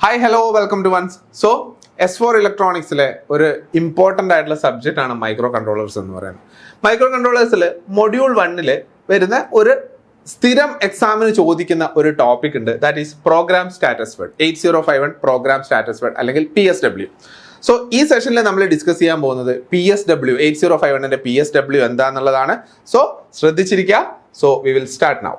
Hi hello welcome to ones. So S4 ഇലക്ട്രോണിക്സിലെ ഒരു important ആയിട്ടുള്ള സബ്ജക്റ്റ് ആണ് മൈക്രോ കൺട്രോളേഴ്സ് എന്ന് പറയുന്നത്. മൈക്രോ കൺട്രോളേഴ്സിൽ മൊഡ്യൂൾ 1 വരുന്ന ഒരു സ്ഥിരം എക്സാമിന് ചോദിക്കുന്ന ഒരു ടോപ്പിക് ഉണ്ട്. That is program status word 8051 program status word അല്ലെങ്കിൽ PSW. സോ ഈ സെഷനിൽ നമ്മൾ ഡിസ്കസ് ചെയ്യാൻ പോകുന്നത് PSW 8051 PSW എന്താണെന്നുള്ളതാണ്. സോ ശ്രദ്ധിച്ചിരിക്കുക. So we will start now.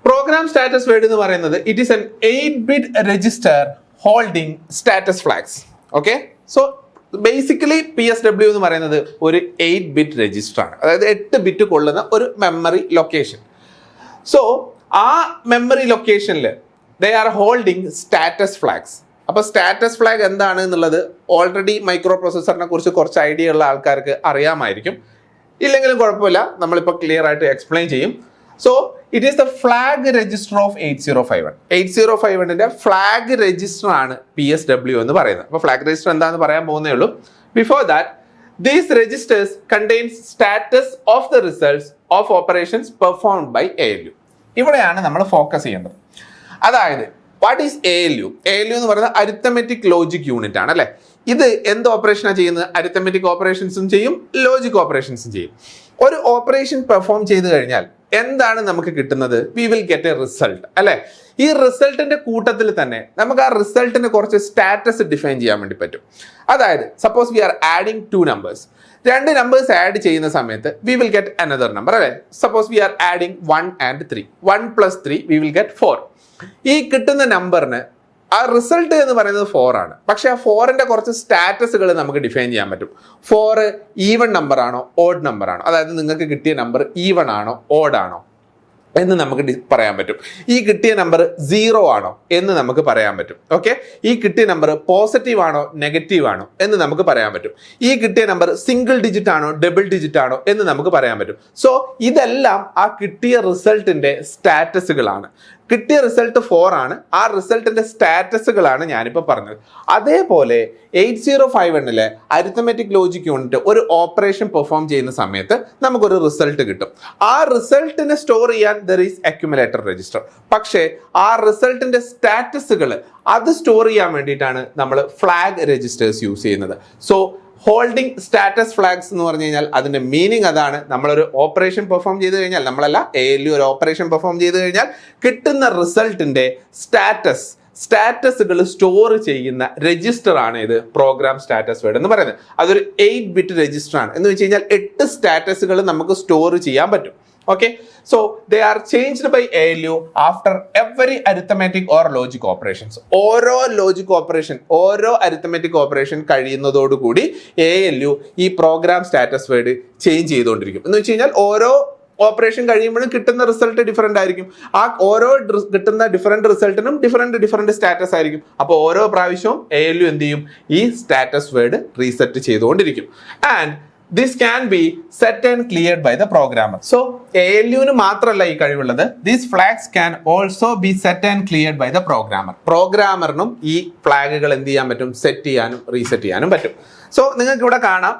Program status word എന്ന് പറയുന്നത് it is an 8-bit register holding status flags. Okay, so basically PSW എന്ന് പറയുന്നത് ഒരു 8-bit രജിസ്റ്റർ ആണ്, അതായത് 8 ബിറ്റ് കൊള്ളുന്ന ഒരു മെമ്മറി ലൊക്കേഷൻ. സോ ആ മെമ്മറി ലൊക്കേഷനിൽ they are holding status flags. അപ്പോൾ സ്റ്റാറ്റസ് ഫ്ലാഗ് എന്താണ് എന്നുള്ളത് ഓൾറെഡി മൈക്രോ പ്രോസസ്സറിനെ കുറിച്ച് കുറച്ച് ഐഡിയ ഉള്ള ആൾക്കാർക്ക് അറിയാമായിരിക്കും. ഇല്ലെങ്കിലും കുഴപ്പമില്ല, നമ്മളിപ്പോൾ ക്ലിയർ ആയിട്ട് എക്സ്പ്ലെയിൻ ചെയ്യും. So it is the flag register of 8051. 8051 flag register ആണ് PSW എന്ന് പറയുന്നത്. അപ്പോൾ ഫ്ലാഗ് രജിസ്റ്റർ എന്താണെന്ന് പറയാൻ പോകുന്നേ ഉള്ളൂ. Before that, these registers contains status of the results of operations performed by ALU. ഇവിടെയാണ് നമ്മൾ ഫോക്കസ് ചെയ്യേണ്ടത്. അതായത് വാട്ട് ഈസ് ALU? ALU എന്ന് പറയുന്നത് അരിത്തമെറ്റിക് ലോജിക് യൂണിറ്റ് ആണ് അല്ലേ. ഇത് എന്ത് ഓപ്പറേഷനാണ് ചെയ്യുന്നത്? അരിത്തമെറ്റിക് ഓപ്പറേഷൻസും ചെയ്യും, ലോജിക് ഓപ്പറേഷൻസും ചെയ്യും. ഒരു ഓപ്പറേഷൻ പെർഫോം ചെയ്ത് കഴിഞ്ഞാൽ എന്താണ് നമുക്ക് കിട്ടുന്നത്? V will get A result അല്ലെ. ഈ റിസൾട്ടിന്റെ കൂട്ടത്തിൽ തന്നെ നമുക്ക് ആ റിസൾട്ടിന് കുറച്ച് സ്റ്റാറ്റസ് ഡിഫൈൻ ചെയ്യാൻ വേണ്ടി പറ്റും. അതായത് suppose we are adding 2 numbers. 2 numbers add ചെയ്യുന്ന സമയത്ത് we will get another number അല്ലെ. Suppose we are adding 1 and 3. 1 + 3 we will get 4. ഈ കിട്ടുന്ന നമ്പറിന് ആ റിസൾട്ട് എന്ന് പറയുന്നത് 4 ആണ്. പക്ഷെ ആ 4ന്റെ കുറച്ച് സ്റ്റാറ്റസുകൾ നമുക്ക് ഡിഫൈൻ ചെയ്യാൻ പറ്റും. 4 ഈവൺ നമ്പർ ആണോ ഓഡ് നമ്പർ ആണോ, അതായത് നിങ്ങൾക്ക് കിട്ടിയ നമ്പർ ഈവൺ ആണോ ഓഡ് ആണോ എന്ന് നമുക്ക് പറയാൻ പറ്റും. ഈ കിട്ടിയ നമ്പർ 0 ആണോ എന്ന് നമുക്ക് പറയാൻ പറ്റും. ഓക്കെ, ഈ കിട്ടിയ നമ്പർ പോസിറ്റീവ് ആണോ നെഗറ്റീവ് ആണോ എന്ന് നമുക്ക് പറയാൻ പറ്റും. ഈ കിട്ടിയ നമ്പർ സിംഗിൾ ഡിജിറ്റ് ആണോ ഡബിൾ ഡിജിറ്റ് ആണോ എന്ന് നമുക്ക് പറയാൻ പറ്റും. സോ ഇതെല്ലാം ആ കിട്ടിയ റിസൾട്ടിന്റെ സ്റ്റാറ്റസുകളാണ്. കിട്ടിയ റിസൾട്ട് 4 ആണ്. ആ റിസൾട്ടിന്റെ സ്റ്റാറ്റസുകളാണ് ഞാനിപ്പോൾ പറഞ്ഞത്. അതേപോലെ 8051 അരിത്തമെറ്റിക് ലോജിക് യൂണിറ്റ് ഒരു ഓപ്പറേഷൻ പെർഫോം ചെയ്യുന്ന സമയത്ത് നമുക്കൊരു റിസൾട്ട് കിട്ടും. ആ റിസൾട്ടിനെ സ്റ്റോർ ചെയ്യാൻ there is accumulator register. പക്ഷേ ആ റിസൾട്ടിന്റെ സ്റ്റാറ്റസുകൾ അത് സ്റ്റോർ ചെയ്യാൻ വേണ്ടിയിട്ടാണ് നമ്മൾ ഫ്ലാഗ് രജിസ്റ്റേഴ്സ് യൂസ് ചെയ്യുന്നത്. സോ ഹോൾഡിംഗ് സ്റ്റാറ്റസ് ഫ്ലാഗ്സ് എന്ന് പറഞ്ഞു കഴിഞ്ഞാൽ അതിന്റെ മീനിങ് അതാണ്. നമ്മളൊരു ഓപ്പറേഷൻ പെർഫോം ചെയ്ത് കഴിഞ്ഞാൽ, നമ്മളല്ല ALU ഒരു ഓപ്പറേഷൻ പെർഫോം ചെയ്ത് കഴിഞ്ഞാൽ കിട്ടുന്ന റിസൾട്ടിന്റെ സ്റ്റാറ്റസുകൾ സ്റ്റോർ ചെയ്യുന്ന രജിസ്റ്റർ ആണ് ഇത് പ്രോഗ്രാം സ്റ്റാറ്റസ് വേർഡ് എന്ന് പറയുന്നത്. അതൊരു 8-bit രജിസ്റ്റർ ആണ്. എന്ന് വെച്ച് കഴിഞ്ഞാൽ 8 സ്റ്റാറ്റസുകൾ നമുക്ക് സ്റ്റോർ ചെയ്യാൻ പറ്റും. Okay, so they are changed by ALU after every arithmetic or logic operations. ഓരോ ലോജിക് ഓപ്പറേഷൻ, ഓരോ അരിത്തമെറ്റിക് ഓപ്പറേഷൻ കഴിയുന്നതോടുകൂടി ALU ഈ പ്രോഗ്രാം സ്റ്റാറ്റസ് വേർഡ് ചേഞ്ച് ചെയ്തുകൊണ്ടിരിക്കും. എന്ന് വെച്ച് കഴിഞ്ഞാൽ ഓരോ ഓപ്പറേഷൻ കഴിയുമ്പോഴും കിട്ടുന്ന റിസൾട്ട് ഡിഫറെന്റ് ആയിരിക്കും. ആ ഓരോ കിട്ടുന്ന ഡിഫറെന്റ് റിസൾട്ടിനും ഡിഫറെന്റ് സ്റ്റാറ്റസ് ആയിരിക്കും. അപ്പോൾ ഓരോ പ്രാവശ്യവും ALU എന്ത് ചെയ്യും? ഈ സ്റ്റാറ്റസ് വേർഡ് റീസെറ്റ് ചെയ്തുകൊണ്ടിരിക്കും. And this can be set and cleared by the programmer. So ALU-ന് മാത്രമല്ല ഈ കഴിവുള്ളത്. These flags can also be set and cleared by the programmer. പ്രോഗ്രാമറിനും ഈ ഫ്ലാഗുകൾ എന്ത് ചെയ്യാൻ പറ്റും? സെറ്റ് ചെയ്യാനും റീസെറ്റ് ചെയ്യാനും പറ്റും. സോ നിങ്ങൾക്ക് ഇവിടെ കാണാം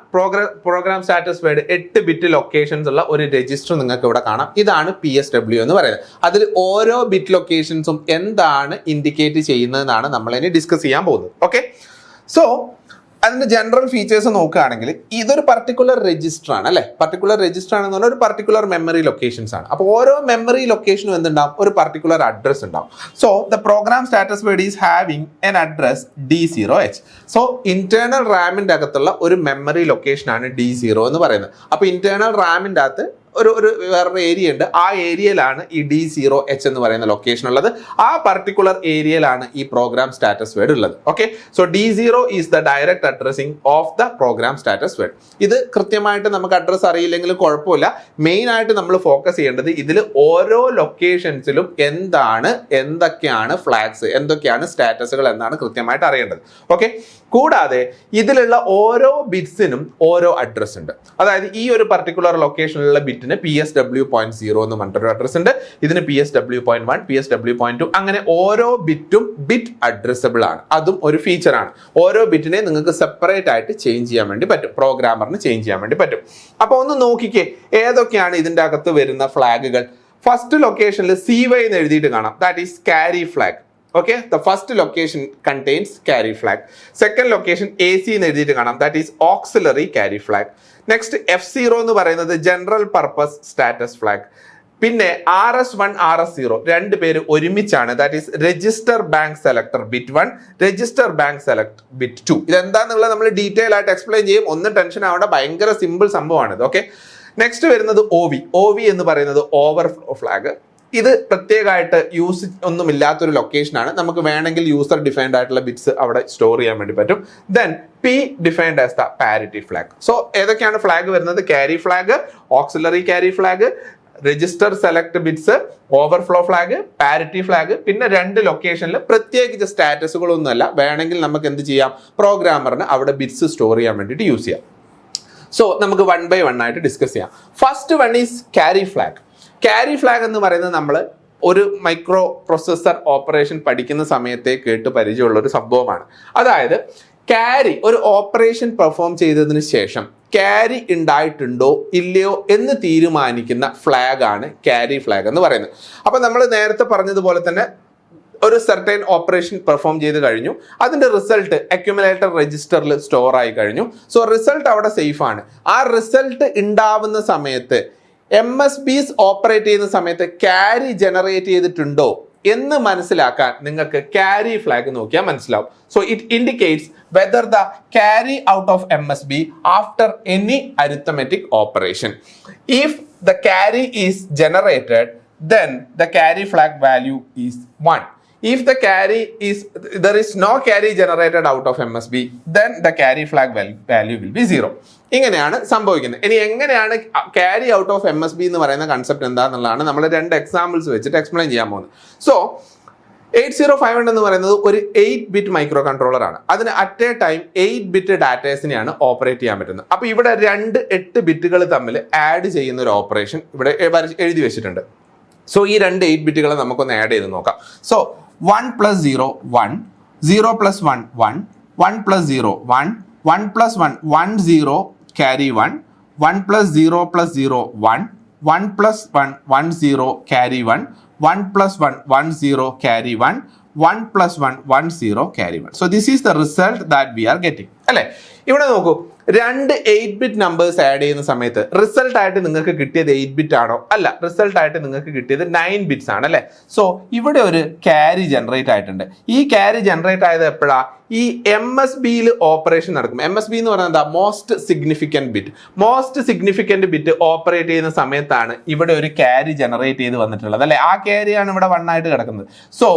programme status word 8 bit locations ഉള്ള ഒരു രജിസ്റ്റർ നിങ്ങൾക്ക് ഇവിടെ കാണാം. ഇതാണ് PSW എന്ന് പറയുന്നത്. അതിൽ ഓരോ ബിറ്റ് ലൊക്കേഷൻസും എന്താണ് ഇൻഡിക്കേറ്റ് ചെയ്യുന്നതെന്നാണ് നമ്മൾ ഇനി ഡിസ്കസ് ചെയ്യാൻ പോകുന്നത്. ഓക്കെ, സോ അതിന്റെ ജനറൽ ഫീച്ചേഴ്സ് നോക്കുകയാണെങ്കിൽ ഇതൊരു പർട്ടിക്കുലർ രജിസ്റ്റർ ആണ് അല്ലെ. പർട്ടിക്കുലർ രജിസ്റ്റർ ആണെന്ന് പറഞ്ഞാൽ ഒരു പർട്ടിക്കുലർ മെമ്മറി ലൊക്കേഷൻസ് ആണ്. അപ്പോൾ ഓരോ മെമ്മറി ലൊക്കേഷനും എന്തുണ്ടാവും? ഒരു പർട്ടിക്കുലർ അഡ്രസ് ഉണ്ടാവും. So the program status word is having an address D0H. So internal റാമിന്റെ അകത്തുള്ള ഒരു മെമ്മറി ലൊക്കേഷനാണ് D0 എന്ന് പറയുന്നത്. അപ്പോൾ ഇന്റേണൽ റാമിന്റെ അകത്ത് ഒരു വേറൊരു ഏരിയ ഉണ്ട്. ആ ഏരിയയിലാണ് ഈ D0H എന്ന് പറയുന്ന ലൊക്കേഷൻ ഉള്ളത്. ആ പർട്ടിക്കുലർ ഏരിയയിലാണ് ഈ പ്രോഗ്രാം സ്റ്റാറ്റസ് വേർഡ് ഉള്ളത്. Okay, so D0 is the direct addressing of the program status word. ഇത് കൃത്യമായിട്ട് നമുക്ക് അഡ്രസ് അറിയില്ലെങ്കിലും കുഴപ്പമില്ല. മെയിൻ ആയിട്ട് നമ്മൾ ഫോക്കസ് ചെയ്യേണ്ടത് ഇതിൽ ഓരോ ലൊക്കേഷൻസിലും എന്തൊക്കെയാണ് ഫ്ലാഗ്സ്, എന്തൊക്കെയാണ് സ്റ്റാറ്റസുകൾ എന്നാണ് കൃത്യമായിട്ട് അറിയേണ്ടത്. ഓക്കെ, കൂടാതെ ഇതിലുള്ള ഓരോ ബിറ്റ്സിനും ഓരോ അഡ്രസ് ഉണ്ട്. അതായത് ഈ ഒരു പർട്ടിക്കുലർ ലൊക്കേഷനിലുള്ള ബിറ്റിന് PSW.0 എന്ന് പറഞ്ഞിട്ടൊരു അഡ്രസ് ഉണ്ട്. ഇതിന് PSW.1, PSW.2 അങ്ങനെ ഓരോ ബിറ്റും ബിറ്റ് അഡ്രസ്സബിൾ ആണ്. അതും ഒരു ഫീച്ചർ ആണ്. ഓരോ ബിറ്റിനെ നിങ്ങൾക്ക് സെപ്പറേറ്റ് ആയിട്ട് ചേഞ്ച് ചെയ്യാൻ വേണ്ടി പറ്റും, പ്രോഗ്രാമറിന് ചേഞ്ച് ചെയ്യാൻ വേണ്ടി പറ്റും. അപ്പോൾ ഒന്ന് നോക്കിക്കേ ഏതൊക്കെയാണ് ഇതിൻ്റെ അകത്ത് വരുന്ന ഫ്ലാഗുകൾ. ഫസ്റ്റ് ലൊക്കേഷനിൽ CY എന്ന് എഴുതിയിട്ട് കാണാം. That is carry flag. Okay, the first location contains carry flag. Second location AC എന്ന് എഴുതിയിട്ട് കാണാം, that is auxiliary carry flag. Next F0 എന്ന് പറയുന്നത് general purpose status flag. പിന്നെ RS1 RS0 രണ്ട് പേര് ഒരുമിച്ചാണ്, that is register bank selector bit 1 register bank select bit 2. ഇതെന്താന്നുള്ളത് നമ്മൾ ഡീറ്റെയിൽ ആയിട്ട് എക്സ്പ്ലെയിൻ ചെയ്യും, ഒന്നും ടെൻഷൻ ആവേണ്ട, ഭയങ്കര സിമ്പിൾ സംഭവമാണ് ഇത്. ഓക്കെ, നെക്സ്റ്റ് വരുന്നത് OV എന്ന് പറയുന്നത് ഓവർഫ്ലോ ഫ്ലാഗ്. ഇത് പ്രത്യേകമായിട്ട് യൂസ് ഒന്നുമില്ലാത്തൊരു ലൊക്കേഷനാണ്, നമുക്ക് വേണമെങ്കിൽ യൂസർ ഡിഫൈൻഡ് ആയിട്ടുള്ള ബിറ്റ്സ് അവിടെ സ്റ്റോർ ചെയ്യാൻ വേണ്ടി പറ്റും. Then P defined as the parity flag. So ഏതൊക്കെയാണ് ഫ്ലാഗ് വരുന്നത്? Carry flag, auxiliary carry flag, register select bits, overflow flag, parity flag. പിന്നെ രണ്ട് ലൊക്കേഷനിൽ പ്രത്യേകിച്ച് സ്റ്റാറ്റസുകളൊന്നുമല്ല, വേണമെങ്കിൽ നമുക്ക് എന്ത് ചെയ്യാം, പ്രോഗ്രാമറിന് അവിടെ ബിറ്റ്സ് സ്റ്റോർ ചെയ്യാൻ വേണ്ടിയിട്ട് യൂസ് ചെയ്യാം. സോ നമുക്ക് 1 by 1 ആയിട്ട് ഡിസ്കസ് ചെയ്യാം. First one is carry flag. Carry flag എന്ന് പറയുന്നത് നമ്മൾ ഒരു മൈക്രോ പ്രൊസസ്സർ ഓപ്പറേഷൻ പഠിക്കുന്ന സമയത്തെ കേട്ട് പരിചയമുള്ള ഒരു സംഭവമാണ്. അതായത് ക്യാരി ഒരു ഓപ്പറേഷൻ പെർഫോം ചെയ്തതിന് ശേഷം ക്യാരി ഉണ്ടായിട്ടുണ്ടോ ഇല്ലയോ എന്ന് തീരുമാനിക്കുന്ന ഫ്ലാഗ് ആണ് ക്യാരി ഫ്ലാഗ് എന്ന് പറയുന്നത്. അപ്പൊ നമ്മൾ നേരത്തെ പറഞ്ഞതുപോലെ തന്നെ ഒരു സർട്ടൈൻ ഓപ്പറേഷൻ പെർഫോം ചെയ്ത് കഴിഞ്ഞു, അതിന്റെ റിസൾട്ട് അക്യുമുലേറ്റർ രജിസ്റ്ററിൽ സ്റ്റോർ ആയി കഴിഞ്ഞു. സോ റിസൾട്ട് അവിടെ സേഫ് ആണ്. ആ റിസൾട്ട് ഉണ്ടാവുന്ന സമയത്ത് MSBs ഓപ്പറേറ്റ് ചെയ്യുന്ന സമയത്ത് ക്യാരി ജനറേറ്റ് ചെയ്തിട്ടുണ്ടോ എന്ന് മനസ്സിലാക്കാൻ നിങ്ങൾക്ക് ക്യാരി ഫ്ലാഗ് നോക്കിയാൽ മനസ്സിലാവും. So it indicates whether the carry out of MSB after any arithmetic operation. If the carry is generated then the carry flag value is 1. If the carry is, there is no carry generated out of MSB, then the carry flag value will be 0. ഇങ്ങനെയാണ് സംഭവിക്കുന്നത്. ഇനി എങ്ങനെയാണ് carry out of MSB എന്ന് പറയുന്ന concept എന്താണെന്നുള്ളതാണ് നമ്മൾ രണ്ട് examples വെച്ചിട്ട് explain ചെയ്യാൻ പോകുന്നത്. സോ 8051 എന്ന് പറയുന്നത് ഒരു 8-bit മൈക്രോ കൺട്രോളർ ആണ്. അതിന് അറ്റ് എ ടൈം 8-bit ഡാറ്റേഴ്സിനെയാണ് ഓപ്പറേറ്റ് ചെയ്യാൻ പറ്റുന്നത്. അപ്പോൾ ഇവിടെ രണ്ട് 8 ബിറ്റുകൾ തമ്മിൽ ആഡ് ചെയ്യുന്ന ഒരു ഓപ്പറേഷൻ ഇവിടെ എഴുതി വെച്ചിട്ടുണ്ട്. സോ ഈ രണ്ട് 8 ബിറ്റുകളെ നമുക്കൊന്ന് ആഡ് ചെയ്ത് നോക്കാം. So 1 + 0 1, 0 + 1 1, 1 + 0 1, 1 + 1 1 0 carry 1, 1 + 0 + 0 1, 1 + 1 1 0 carry 1, 1 + 1 1 0 carry 1, 1 + 1 1 0 carry 1. So this is the result that we are getting. അല്ലേ, ഇവിടെ നോക്കൂ, രണ്ട് 8-bit നമ്പേഴ്സ് ആഡ് ചെയ്യുന്ന സമയത്ത് റിസൾട്ട് ആയിട്ട് നിങ്ങൾക്ക് കിട്ടിയത് 8-bit ആണോ? അല്ല, റിസൾട്ട് ആയിട്ട് നിങ്ങൾക്ക് കിട്ടിയത് 9 bits ആണ് അല്ലേ. സോ ഇവിടെ ഒരു ക്യാരി ജനറേറ്റ് ആയിട്ടുണ്ട്. ഈ ക്യാരി ജനറേറ്റ് ആയത് എപ്പോഴാ? ഈ MSBയിൽ ഓപ്പറേഷൻ നടക്കും. MSB എന്ന് പറയുന്നത് എന്താ? മോസ്റ്റ് സിഗ്നിഫിക്കന്റ് ബിറ്റ് ഓപ്പറേറ്റ് ചെയ്യുന്ന സമയത്താണ് ഇവിടെ ഒരു ക്യാരി ജനറേറ്റ് ചെയ്ത് വന്നിട്ടുള്ളത് അല്ലെ. ആ ക്യാരിയാണ് ഇവിടെ 1 ആയിട്ട് കിടക്കുന്നത്. സോ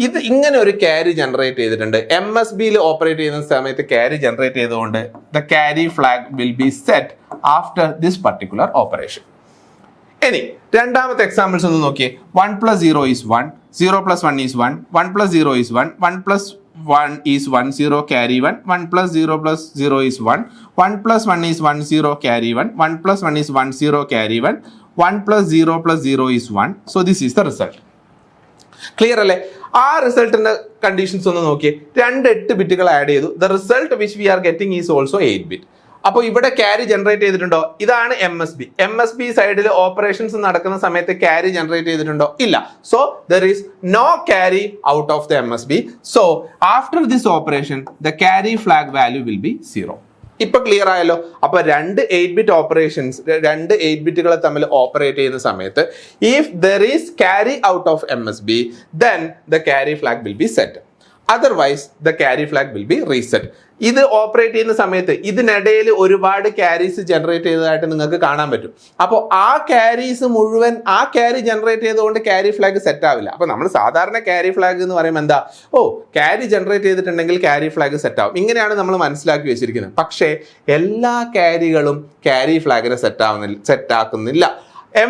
ഇത് ഇങ്ങനെ ഒരു ക്യാരി ജനറേറ്റ് ചെയ്തിട്ടുണ്ട്. MSBയിൽ ഓപ്പറേറ്റ് ചെയ്യുന്ന സമയത്ത് ക്യാരി ജനറേറ്റ് ചെയ്തുകൊണ്ട് the carry flag will be set after this particular operation. ഇനി രണ്ടാമത്തെ എക്സാമ്പിൾസ് ഒന്ന് നോക്കിയേ. 1 + 0 is 1, 0 + 1 is 1, 1 + 0 is 1, 1 + 1 is 1 0 carry 1, 1 + 0 + 0 is 1, 1 + 1 is 1 0 carry 1, 1 + 1 is 1 0 carry 1, 1 + 0 + 0 is 1. So this is the result. Clear അല്ലേ? ആ റിസൾട്ടിന്റെ conditions ഒന്ന് നോക്കിയേ. രണ്ട് 8 ബിറ്റുകൾ ആഡ് ചെയ്തു. The result which we are getting is also 8-bit. അപ്പോൾ ഇവിടെ ക്യാരി ജനറേറ്റ് ചെയ്തിട്ടുണ്ടോ? ഇതാണ് MSB സൈഡിൽ ഓപ്പറേഷൻസ് നടക്കുന്ന സമയത്ത് ക്യാരി ജനറേറ്റ് ചെയ്തിട്ടുണ്ടോ? ഇല്ല. So there is no carry out of the MSB. So after this operation the carry flag value will be 0. ഇപ്പൊ ക്ലിയർ ആയല്ലോ. അപ്പൊ രണ്ട് 8-bit ഓപ്പറേഷൻസ്, രണ്ട് 8 ബിറ്റുകളെ തമ്മിൽ ഓപ്പറേറ്റ് ചെയ്യുന്ന സമയത്ത് if there is carry out of MSB then the carry flag will be set. Otherwise the carry flag will be reset. ഇത് operate ചെയ്യുന്ന സമയത്ത് ഇതിനിടയിൽ ഒരുപാട് ക്യാരീസ് ജനറേറ്റ് ചെയ്തതായിട്ട് നിങ്ങൾക്ക് കാണാൻ പറ്റും. അപ്പോൾ ആ ക്യാരീസ് മുഴുവൻ ആ ക്യാരി ജനറേറ്റ് ചെയ്തുകൊണ്ട് ക്യാരി ഫ്ലാഗ് സെറ്റ് ആവില്ല. അപ്പോൾ നമ്മൾ സാധാരണ ക്യാരി ഫ്ലാഗ് എന്ന് പറയുമ്പോൾ എന്താ? ക്യാരി ജനറേറ്റ് ചെയ്തിട്ടുണ്ടെങ്കിൽ ക്യാരി ഫ്ലാഗ് സെറ്റ് ആവും. ഇങ്ങനെയാണ് നമ്മൾ മനസ്സിലാക്കി വെച്ചിരിക്കുന്നത്. പക്ഷേ എല്ലാ ക്യാരികളും ക്യാരി ഫ്ലാഗിനെ സെറ്റ് ആക്കുന്നില്ല.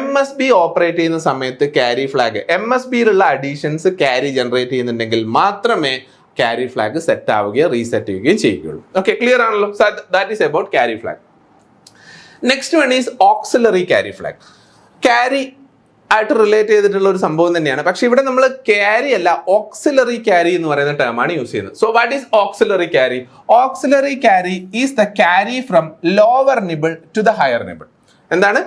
MSB ഓപ്പറേറ്റ് ചെയ്യുന്ന സമയത്ത് ക്യാരി ഫ്ലാഗ്, MSBയിലുള്ള അഡീഷൻസ് ക്യാരി ജനറേറ്റ് ചെയ്യുന്നുണ്ടെങ്കിൽ മാത്രമേ ക്യാരി ഫ്ലാഗ് സെറ്റ് ആവുകയും റീസെറ്റ് ചെയ്യുകയും ചെയ്യുകയുള്ളൂ. ഓക്കെ, ക്ലിയർ ആണല്ലോ? That is about carry flag. Next one is auxiliary carry flag. Carry ആയിട്ട് റിലേറ്റ് ചെയ്തിട്ടുള്ള ഒരു സംഭവം തന്നെയാണ്. പക്ഷെ ഇവിടെ നമ്മൾ ക്യാരി അല്ല, ഓക്സിലറി ക്യാരി എന്ന് പറയുന്ന ടേമാണ് യൂസ് ചെയ്യുന്നത്. So what is auxiliary carry? Auxiliary carry is the carry from lower nibble to the higher nibble. എന്താണ്?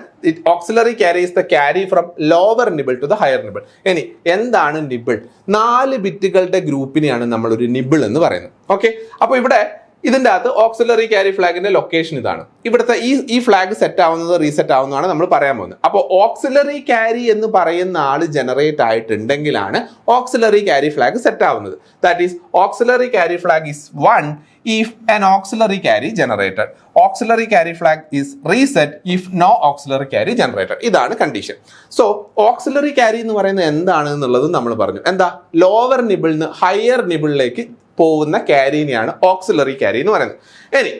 Auxiliary carry is the carry from lower nibble to the higher nibble. ഇനി എന്താണ് nibble? 4 ബിറ്റുകളുടെ ഗ്രൂപ്പിനെയാണ് നമ്മൾ ഒരു nibble എന്ന് പറയുന്നത്. Okay, അപ്പോൾ ഇവിടെ ഇതിന്റെ അകത്ത് ഓക്സിലറി ക്യാരി ഫ്ലാഗിന്റെ ലൊക്കേഷൻ ഇതാണ്. ഇവിടുത്തെ ഈ ഫ്ലാഗ് സെറ്റ് ആവുന്നത് റീസെറ്റ് ആവുന്നതാണ് നമ്മൾ പറയാൻ പോകുന്നത്. അപ്പോൾ ഓക്സിലറി ക്യാരി എന്ന് പറയുന്ന ആള് ജനറേറ്റ് ആയിട്ടുണ്ടെങ്കിലാണ് ഓക്സിലറി ക്യാരി ഫ്ലാഗ് സെറ്റ് ആവുന്നത്. That is auxiliary carry flag is 1 if an auxiliary carry generated. Auxiliary carry flag is reset if no auxiliary carry generated. ഇതാണ് കണ്ടീഷൻ. സോ ഓക്സിലറി ക്യാരി എന്ന് പറയുന്നത് എന്താണ് എന്നുള്ളത് നമ്മൾ പറഞ്ഞു. എന്താ? ലോവർ നിബിളിൽ നിന്ന് ഹയർ നിബിളിലേക്ക് പോകുന്ന ക്യാരിനെയാണ് ഓക്സിലറി ക്യാരി എന്ന് പറയുന്നത്. ഇനി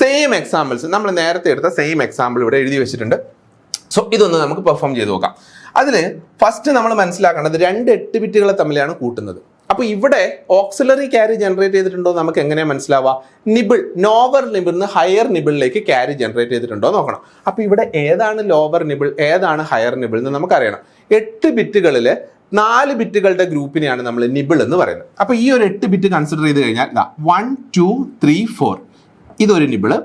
സെയിം എക്സാമ്പിൾസ് നമ്മൾ നേരത്തെ എടുത്ത സെയിം എക്സാമ്പിൾ ഇവിടെ എഴുതി വെച്ചിട്ടുണ്ട്. സോ ഇതൊന്ന് നമുക്ക് പെർഫോം ചെയ്ത് നോക്കാം. അതിൽ ഫസ്റ്റ് നമ്മൾ മനസ്സിലാക്കേണ്ടത് 2 8 ബിറ്റുകളെ തമ്മിലാണ് കൂട്ടുന്നത്. അപ്പോൾ ഇവിടെ ഓക്സിലറി ക്യാരി ജനറേറ്റ് ചെയ്തിട്ടുണ്ടോ നമുക്ക് എങ്ങനെയാണ് മനസ്സിലാവുക? നിബിൾ, ലോവർ നിബിൾ നിന്ന് ഹയർ നിബിളിലേക്ക് ക്യാരി ജനറേറ്റ് ചെയ്തിട്ടുണ്ടോ നോക്കണം. അപ്പോൾ ഇവിടെ ഏതാണ് ലോവർ നിബിൾ, ഏതാണ് ഹയർ നിബിൾ എന്ന് നമുക്കറിയണം. 8 ബിറ്റുകളിൽ 4 ബിറ്റുകളുടെ ഗ്രൂപ്പിനെയാണ് നമ്മൾ നിബിൾ എന്ന് പറയുന്നത്. അപ്പോൾ ഈ ഒരു 8 ബിറ്റ് കൺസിഡർ ചെയ്ത് കഴിഞ്ഞാൽ 1 2 3 4 ഇതൊരു നിബിള്,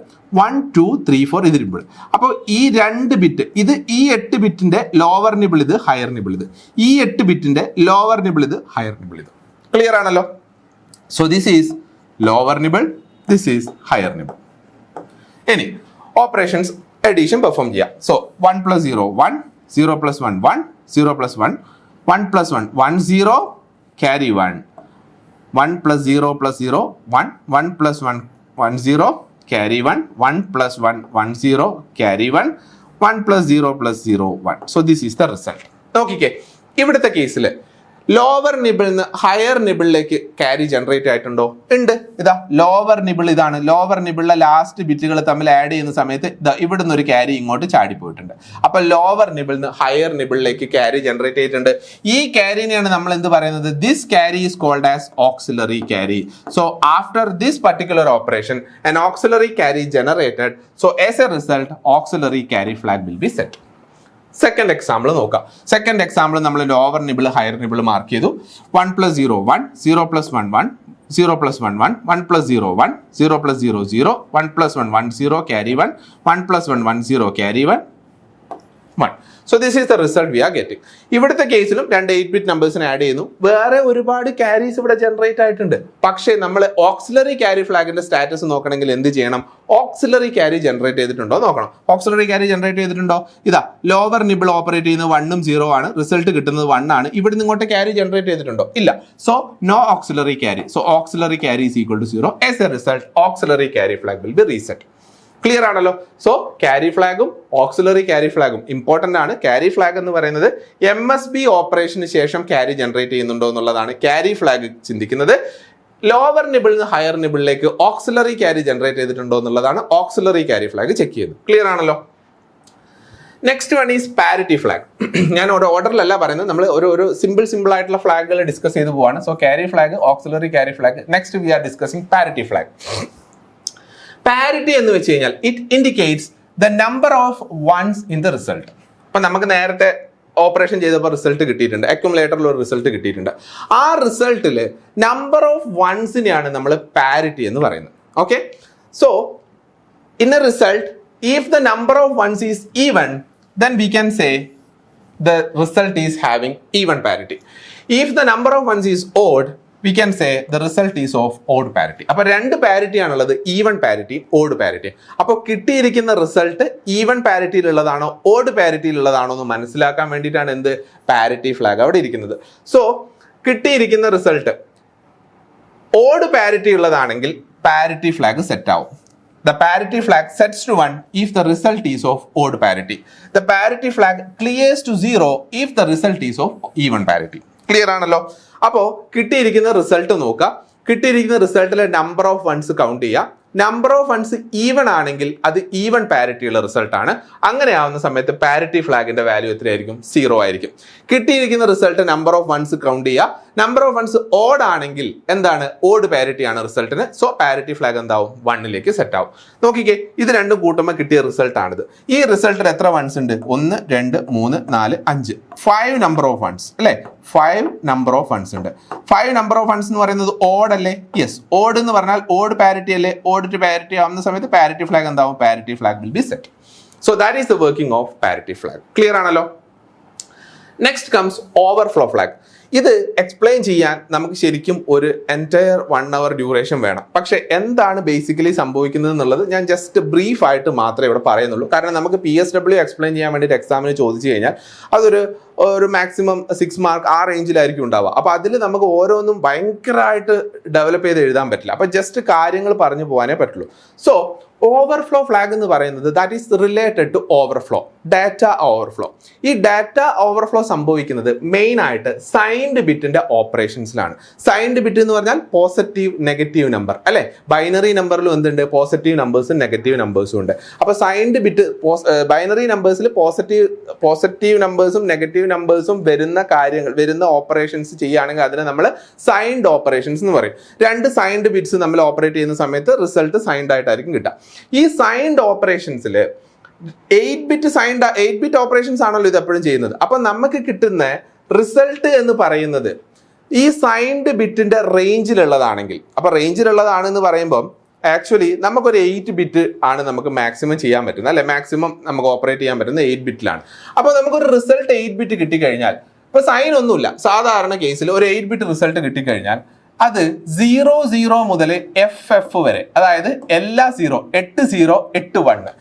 1 2 3 4 ഇത് നിബിൾ. അപ്പോൾ ഈ 2 ബിറ്റ് ഇത് ഈ 8 ബിറ്റിന്റെ ലോവർ നിബിൾ, ഇത് ഹയർ നിബിൾ. ഇത് ഈ 8 ബിറ്റിന്റെ ലോവർ നിബിൾ, ഇത് ഹയർ നിബിൾ. ഇത് ക്ലിയർ ആണല്ലോ? So this is lower nibble, this is higher nibble. ഇനി ഓപ്പറേഷൻസ് എഡിഷൻ പെർഫോം ചെയ്യാം. So 1 + 0 1, 0 + 1 1, 0 + 1 1 + 1 1 0 carry 1, 1 + 0 + 0 1, 1 + 1 1 0 carry 1, 1 + 1 1 0 carry 1, 1 + 0 + 0 1. So this is the result. നോക്കിക്കേ, ഇവിടുത്തെ കേസിൽ ലോവർ നിബിളിൽ നിന്ന് ഹയർ നിബിളിലേക്ക് ക്യാരി ജനറേറ്റ് ആയിട്ടുണ്ടോ? ഉണ്ട്. ഇതാ ലോവർ നിബിൾ, ഇതാണ് ലോവർ നിബിളിലെ ലാസ്റ്റ് ബിറ്റുകൾ തമ്മിൽ ആഡ് ചെയ്യുന്ന സമയത്ത് ഇവിടുന്ന് ഒരു ക്യാരി ഇങ്ങോട്ട് ചാടിപ്പോയിട്ടുണ്ട്. അപ്പൊ ലോവർ നിബിളിൽ നിന്ന് ഹയർ നിബിളിലേക്ക് ക്യാരി ജനറേറ്റ് ചെയ്തിട്ടുണ്ട്. ഈ ക്യാരിനെയാണ് നമ്മൾ എന്ത് പറയുന്നത്? This carry is called as auxiliary carry. So after this particular operation an auxiliary carry generated. So as a result auxiliary carry flag will be set. Second example നോക്കാം. Second example നമ്മൾ lower nibble higher nibble mark ചെയ്തു. 1 + 0 1, 0 + 1 1, 0 + 1 1, 1 + 0 1, 0 + 0 0, 1 + 1 1 0 carry 1, 1 + 1 1 0 carry 1 1. So this is the result we are getting. ഇവിടുത്തെ കേസിലും 2 8 bit നമ്പേഴ്സിനെ add ചെയ്യുന്നു. വേറെ ഒരുപാട് carries ഇവിടെ generate ആയിട്ടുണ്ട്. പക്ഷേ നമ്മൾ ഓക്സിലറി ക്യാരി ഫ്ലാഗിന്റെ സ്റ്റാറ്റസ് നോക്കണമെങ്കിൽ എന്ത് ചെയ്യണം? ഓക്സിലറി ക്യാരി ജനറേറ്റ് ചെയ്തിട്ടുണ്ടോ നോക്കണം. ഓക്സിലറി ക്യാരി ജനറേറ്റ് ചെയ്തിട്ടുണ്ടോ? ഇതാ ലോവർ നിബിൾ ഓപ്പറേറ്റ് ചെയ്യുന്നത് 1 0 ആണ്, റിസൾട്ട് കിട്ടുന്നത് 1 ആണ്. ഇവിടുന്ന് ഇങ്ങോട്ട് ക്യാരി ജനറേറ്റ് ചെയ്തിട്ടുണ്ടോ? ഇല്ല. So no auxiliary carry. So auxiliary carry is equal to 0. As a result auxiliary carry flag will be reset. Clear ആണല്ലോ? സോ ക്യാരി ഫ്ലാഗും ഓക്സിലറി ക്യാരി ഫ്ലാഗും ഇമ്പോർട്ടന്റ് ആണ്. ക്യാരി ഫ്ലാഗ് എന്ന് പറയുന്നത് MSB ഓപ്പറേഷന് ശേഷം ക്യാരി ജനറേറ്റ് ചെയ്യുന്നുണ്ടോ എന്നുള്ളതാണ് ക്യാരി ഫ്ലാഗ് ചിന്തിക്കുന്നത്. ലോവർ നിബിളിൽ നിന്ന് ഹയർ നിബിളിലേക്ക് ഓക്സിലറി ക്യാരി ജനറേറ്റ് ചെയ്തിട്ടുണ്ടോ എന്നുള്ളതാണ് ഓക്സിലറി ക്യാരി ഫ്ലാഗ് ചെക്ക് ചെയ്യുന്നത്. ക്ലിയർ ആണല്ലോ? Next one is parity flag. ഞാൻ ഒരു ഓർഡറിലല്ല പറയുന്നത്, നമ്മൾ ഒരു സിമ്പിൾ ആയിട്ടുള്ള ഫ്ലാഗുകൾ ഡിസ്കസ് ചെയ്ത് പോവാണ്. So carry flag, auxiliary carry flag. Next we are discussing parity flag. Parity എന്ന് വെച്ച് കഴിഞ്ഞാൽ it indicates the number of ones in the result. അപ്പൊ നമുക്ക് നേരത്തെ ഓപ്പറേഷൻ ചെയ്തപ്പോൾ റിസൾട്ട് കിട്ടിയിട്ടുണ്ട്, അക്യുമുലേറ്ററിൽ ഒരു റിസൾട്ട് കിട്ടിയിട്ടുണ്ട്. ആ റിസൾട്ടിൽ നമ്പർ ഓഫ് വൺസിനെയാണ് നമ്മൾ പാരിറ്റി എന്ന് പറയുന്നത്. Okay, so in a result if the number of ones is even, then we can say the result is having even parity. If the number of ones is odd, we can say the result is of odd parity. അപ്പോൾ 2 parity ആണുള്ളത്, even parity, odd parity. അപ്പോൾ കിട്ടിയിരിക്കുന്ന result even പാരിറ്റിയിലുള്ളതാണോ odd പാരിറ്റിയിലുള്ളതാണോ എന്ന് മനസ്സിലാക്കാൻ വേണ്ടിയിട്ടാണ് എന്ത് parity flag അവിടെ ഇരിക്കുന്നത്. സോ കിട്ടിയിരിക്കുന്ന റിസൾട്ട് ഓഡ് പാരിറ്റി ഉള്ളതാണെങ്കിൽ പാരിറ്റി ഫ്ലാഗ് സെറ്റ് ആവും. The parity flag sets to 1 if the result is of odd parity. The parity flag clears to 0 if the result is of even parity. Clear ആണല്ലോ? അപ്പോൾ കിട്ടിയിരിക്കുന്ന result നോക്കുക. കിട്ടിയിരിക്കുന്ന റിസൾട്ടിലെ number of ones count ചെയ്യുക. Number of once even ആണെങ്കിൽ അത് even parity ഉള്ള result ആണ്. അങ്ങനെ ആവുന്ന സമയത്ത് പാരിറ്റി ഫ്ലാഗിന്റെ വാല്യൂ എത്രയായിരിക്കും? 0 ആയിരിക്കും. കിട്ടിയിരിക്കുന്ന result number of ones count ചെയ്യുക. നമ്പർ ഓഫ് വൺസ് ഓഡ് ആണെങ്കിൽ എന്താണ്? ഓഡ് പാരിറ്റി ആണ് റിസൾട്ടിന്. സോ പാരിറ്റി ഫ്ലാഗ് എന്താവും? 1ലേക്ക് സെറ്റ് ആവും. നോക്കിക്കേ, ഇത് രണ്ടും കൂട്ടുമ്പോൾ കിട്ടിയ റിസൾട്ട് ആണിത്. ഈ റിസൾട്ടിൽ എത്ര വൺസ് ഉണ്ട്? 1 2 3 4 5 5 നമ്പർ ഓഫ് വൺസ് അല്ലേ? 5 നമ്പർ ഓഫ് വൺസ് ഉണ്ട്. 5 നമ്പർ ഓഫ് വൺസ് എന്ന് പറയുന്നത് ഓഡ് അല്ലേ? യെസ്, ഓഡ് എന്ന് പറഞ്ഞാൽ ഓഡ് പാരിറ്റി അല്ലേ? ഓഡ് ടു പാരിറ്റി ആവുന്ന സമയത്ത് പാരിറ്റി ഫ്ലാഗ് എന്താവും? Parity flag will be set. So that is the working of parity flag. Clear ആണല്ലോ? Next comes overflow flag. ഇത് എക്സ്പ്ലെയിൻ ചെയ്യാൻ നമുക്ക് ശരിക്കും ഒരു എൻറ്റയർ 1 hour ഡ്യൂറേഷൻ വേണം. പക്ഷെ എന്താണ് ബേസിക്കലി സംഭവിക്കുന്നത് എന്നുള്ളത് ഞാൻ ജസ്റ്റ് ബ്രീഫ് ആയിട്ട് മാത്രമേ ഇവിടെ പറയുന്നുള്ളൂ. കാരണം നമുക്ക് PSW എക്സ്പ്ലെയിൻ ചെയ്യാൻ വേണ്ടിയിട്ട് എക്സാമിന് ചോദിച്ചു കഴിഞ്ഞാൽ ഒരു മാക്സിമം 6 മാർക്ക് ആ റേഞ്ചിലായിരിക്കും ഉണ്ടാവുക. അപ്പോൾ അതിൽ നമുക്ക് ഓരോന്നും ഭയങ്കരമായിട്ട് ഡെവലപ്പ് ചെയ്ത് എഴുതാൻ പറ്റില്ല. അപ്പോൾ ജസ്റ്റ് കാര്യങ്ങൾ പറഞ്ഞു പോകാനേ പറ്റുള്ളൂ. സോ ഓവർഫ്ലോ ഫ്ലാഗ് എന്ന് പറയുന്നത് that is related to overflow, data overflow. ഈ ഡാറ്റ ഓവർഫ്ലോ സംഭവിക്കുന്നത് മെയിൻ ആയിട്ട് സൈൻഡ് ബിറ്റിന്റെ ഓപ്പറേഷൻസിലാണ്. സൈൻഡ് ബിറ്റ് എന്ന് പറഞ്ഞാൽ പോസിറ്റീവ് നെഗറ്റീവ് നമ്പർ അല്ലെ. ബൈനറി നമ്പറിലും എന്തുണ്ട്? പോസിറ്റീവ് നമ്പേഴ്സും നെഗറ്റീവ് നമ്പേഴ്സും ഉണ്ട്. അപ്പൊ സൈൻഡ് ബിറ്റ് ബൈനറി നമ്പേഴ്സിൽ പോസിറ്റീവ് നമ്പേഴ്സും നെഗറ്റീവ് നമ്പേഴ്സും വരുന്ന ഓപ്പറേഷൻസ് ചെയ്യുകയാണെങ്കിൽ അതിനെ നമ്മൾ സൈൻഡ് ഓപ്പറേഷൻസ് എന്ന് പറയും. 2 സൈൻഡ് ബിറ്റ്സ് നമ്മൾ ഓപ്പറേറ്റ് ചെയ്യുന്ന സമയത്ത് റിസൾട്ട് സൈൻഡ് ആയിട്ടായിരിക്കും കിട്ടുക. ഈ സൈൻഡ് ഓപ്പറേഷൻസിൽ 8 ബിറ്റ് ഓപ്പറേഷൻസ് ആണല്ലോ ഇത് എപ്പോഴും ചെയ്യുന്നത്. അപ്പൊ നമുക്ക് കിട്ടുന്ന റിസൾട്ട് എന്ന് പറയുന്നത് ഈ സൈൻഡ് ബിറ്റിന്റെ റേഞ്ചിലുള്ളതാണെങ്കിൽ, അപ്പൊ റേഞ്ചിലുള്ളതാണെന്ന് പറയുമ്പോൾ ആക്ച്വലി നമുക്കൊരു 8 ബിറ്റ് ആണ് നമുക്ക് മാക്സിമം ചെയ്യാൻ പറ്റുന്നത് അല്ലെ. മാക്സിമം നമുക്ക് ഓപ്പറേറ്റ് ചെയ്യാൻ പറ്റുന്നത് 8 ബിറ്റിലാണ്. അപ്പോൾ നമുക്കൊരു റിസൾട്ട് 8 ബിറ്റ് കിട്ടിക്കഴിഞ്ഞാൽ, ഇപ്പൊ സൈൻ ഒന്നുമില്ല, സാധാരണ കേസിൽ ഒരു 8 ബിറ്റ് റിസൾട്ട് കിട്ടിക്കഴിഞ്ഞാൽ അത് 00 മുതൽ FF വരെ, അതായത് എല്ലാ 0 8 0 8 1